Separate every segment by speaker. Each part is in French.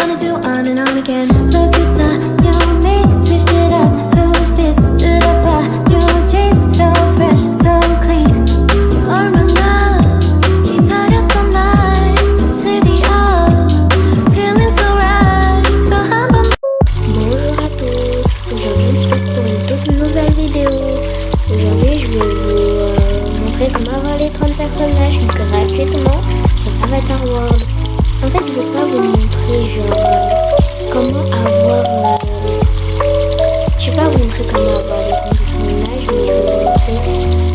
Speaker 1: wanna do on again. Look, it's you and me, switched it up. Who's this? New jeans, so fresh, so clean. 얼마나 기다렸던 날 드디어 feeling so right. 또 한 번. Bonjour à tous, aujourd'hui je suis pour une toute nouvelle vidéo. Aujourd'hui je vais vous montrer comment avoir les 30 personnages gratuitement sur Avatar World. En fait je vais pas vous montrer comment avoir je vais pas vous montrer comment avoir les 30 personnages, mais je vais vous montrer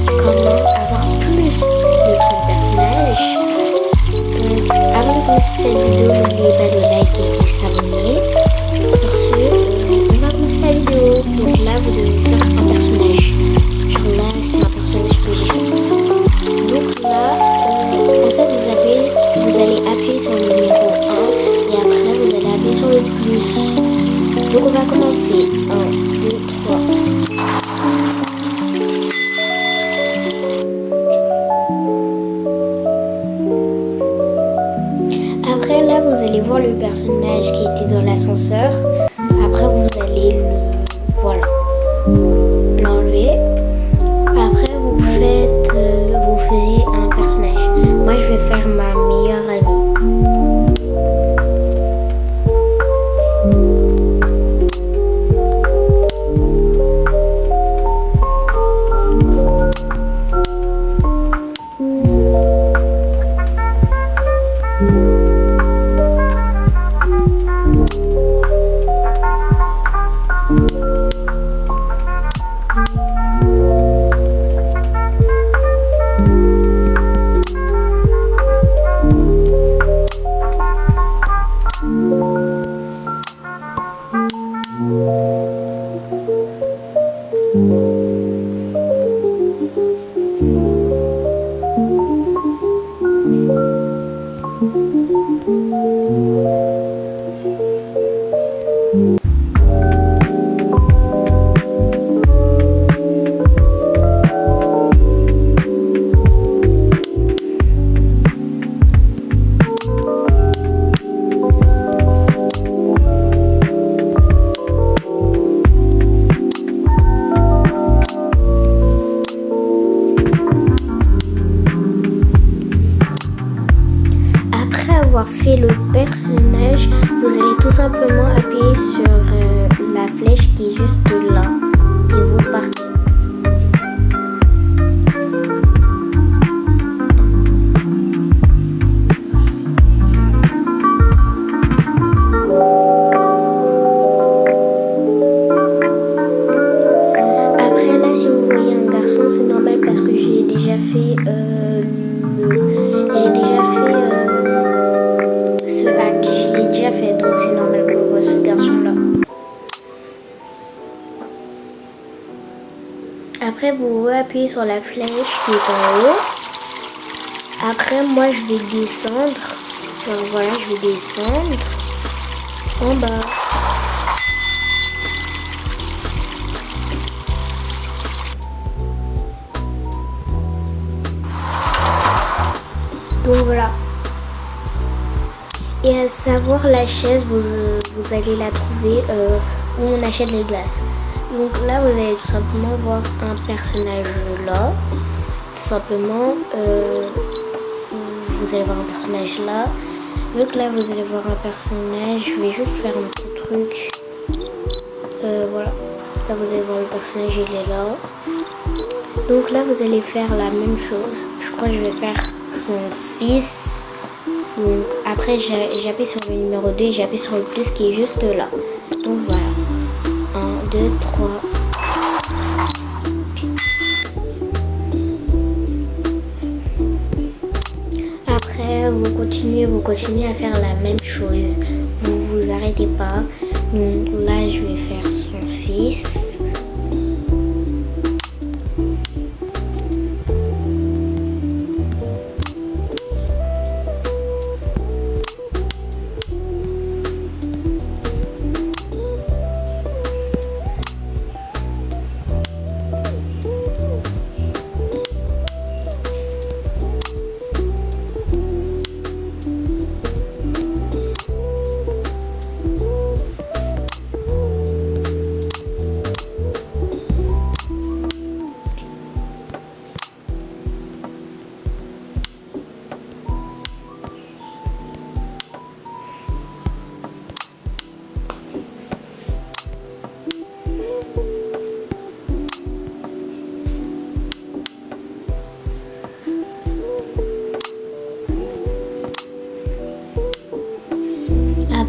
Speaker 1: comment avoir plus de 30 personnages. Donc avant de commencer cette vidéo, n'oubliez pas de liker et de s'abonner. Sur ce, on va commencer la vidéo. Donc là vous devez faire un personnage. Genre là c'est un personnage que j'ai fait. Donc là en fait vous allez appuyer sur le numéro 1 et après vous allez appuyer sur le plus. Donc on va commencer. 1, 2, 3. Après là vous allez voir le personnage qui était dans l'ascenseur. Après vous allez l'enlever. Après vous faisiez un personnage. Moi je vais faire ma meilleure amie. Fait le personnage, vous allez tout simplement appuyer sur la flèche qui est juste là et vous partez. Après là si vous voyez un garçon c'est normal parce que j'ai déjà fait donc c'est normal qu'on voit ce garçon là. Après vous appuyez sur la flèche qui est en haut. Après moi je vais descendre. Alors voilà je vais descendre en bas. Donc voilà. Et à savoir la chaise, vous allez la trouver où on achète les glaces. Donc là, vous allez tout simplement voir un personnage là. Tout simplement, vous allez voir un personnage là. Donc là, vous allez voir un personnage. Je vais juste faire un petit truc. Voilà. Là, vous allez voir le personnage, il est là. Donc là, vous allez faire la même chose. Je crois que je vais faire son fils. Donc après j'appuie sur le numéro 2 et j'appuie sur le plus qui est juste là. Donc voilà. 1, 2, 3. Après vous continuez à faire la même chose. Vous vous arrêtez pas. Donc là je vais faire son fils.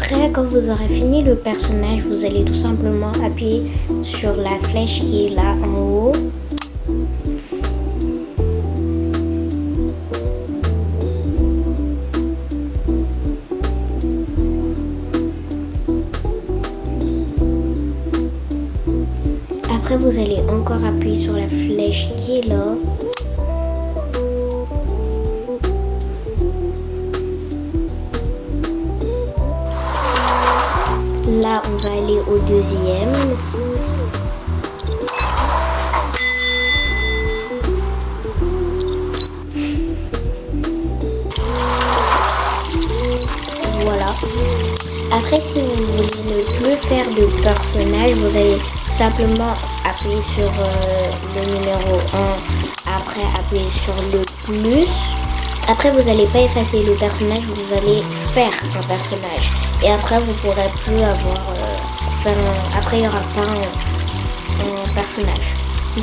Speaker 2: Après, quand vous aurez fini le personnage, vous allez tout simplement appuyer sur la flèche qui est là en haut. Après, vous allez encore appuyer sur la flèche qui est là. Là, on va aller au deuxième. Voilà. Après, si vous voulez ne plus faire de personnage, vous allez tout simplement appuyer sur le numéro 1. Après, appuyer sur le plus. Après, vous n'allez pas effacer le personnage, vous allez faire un personnage. Et après, vous pourrez plus avoir... après, il n'y aura pas un personnage.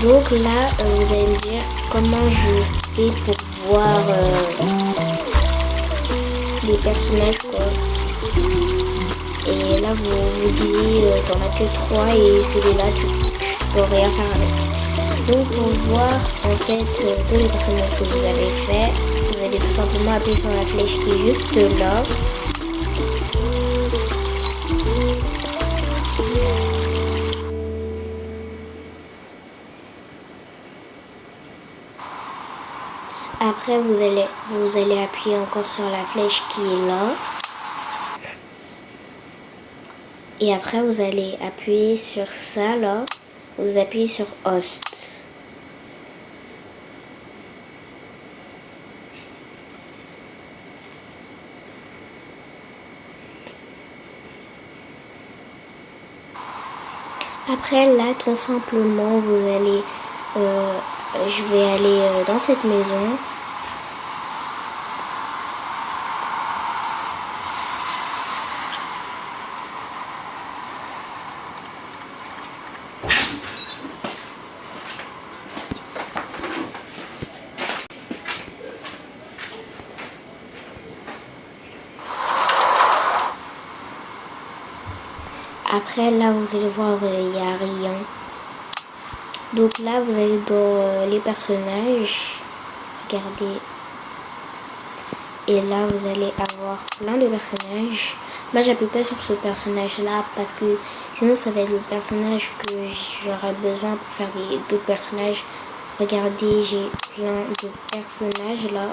Speaker 2: Donc là, vous allez me dire comment je fais pour voir les personnages, quoi. Et là, vous dites, t'en as que 3 et celui-là, tu peux rien faire avec. Donc, pour voir, en fait, tous les personnages que vous avez fait, vous allez tout simplement appuyer sur la flèche qui est juste là. Après, vous allez appuyer encore sur la flèche qui est là. Et après, vous allez appuyer sur ça, là. Vous appuyez sur Host. Après, là, tout simplement, vous allez... je vais aller dans cette maison. Après, là, vous allez voir, il n'y a rien. Donc là, vous allez dans les personnages. Regardez. Et là, vous allez avoir plein de personnages. Moi, j'appuie pas sur ce personnage-là parce que sinon, ça va être le personnage que j'aurai besoin pour faire d'autres personnages. Regardez, j'ai plein de personnages là.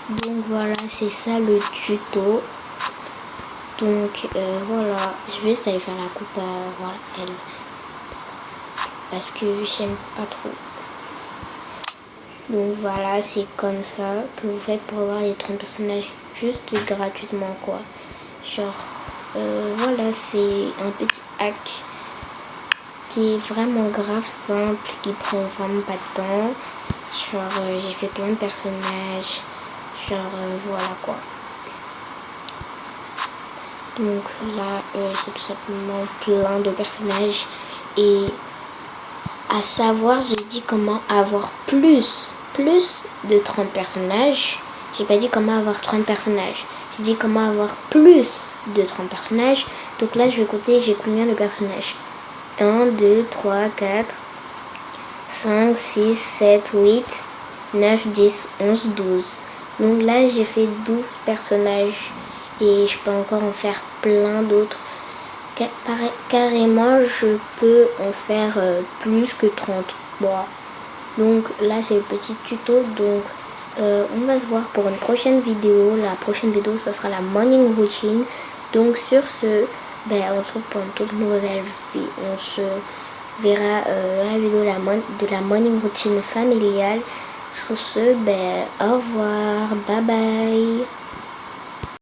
Speaker 2: Donc voilà, c'est ça le tuto. Donc voilà, je vais juste aller faire la coupe à voilà, elle. Parce que j'aime pas trop. Donc voilà, c'est comme ça que vous faites pour avoir les 30 personnages juste gratuitement, quoi. Genre, voilà, c'est un petit hack qui est vraiment grave simple, qui prend vraiment pas de temps. Genre, j'ai fait plein de personnages. Genre, voilà, quoi. Donc là, c'est tout simplement plein de personnages. Et à savoir, j'ai dit comment avoir plus de 30 personnages. J'ai pas dit comment avoir 30 personnages. J'ai dit comment avoir plus de 30 personnages. Donc là, je vais compter, j'ai combien de personnages? 1, 2, 3, 4, 5, 6, 7, 8, 9, 10, 11, 12. Donc là, j'ai fait 12 personnages. Et je peux encore en faire plein d'autres. Carrément, je peux en faire plus que 30. Bon. Donc là, c'est le petit tuto. Donc, on va se voir pour une prochaine vidéo. La prochaine vidéo, ça sera la morning routine. Donc, sur ce, ben, on se retrouve pour une toute nouvelle vie. On se verra dans la vidéo de la morning routine familiale. Sur ce, ben, au revoir. Bye bye.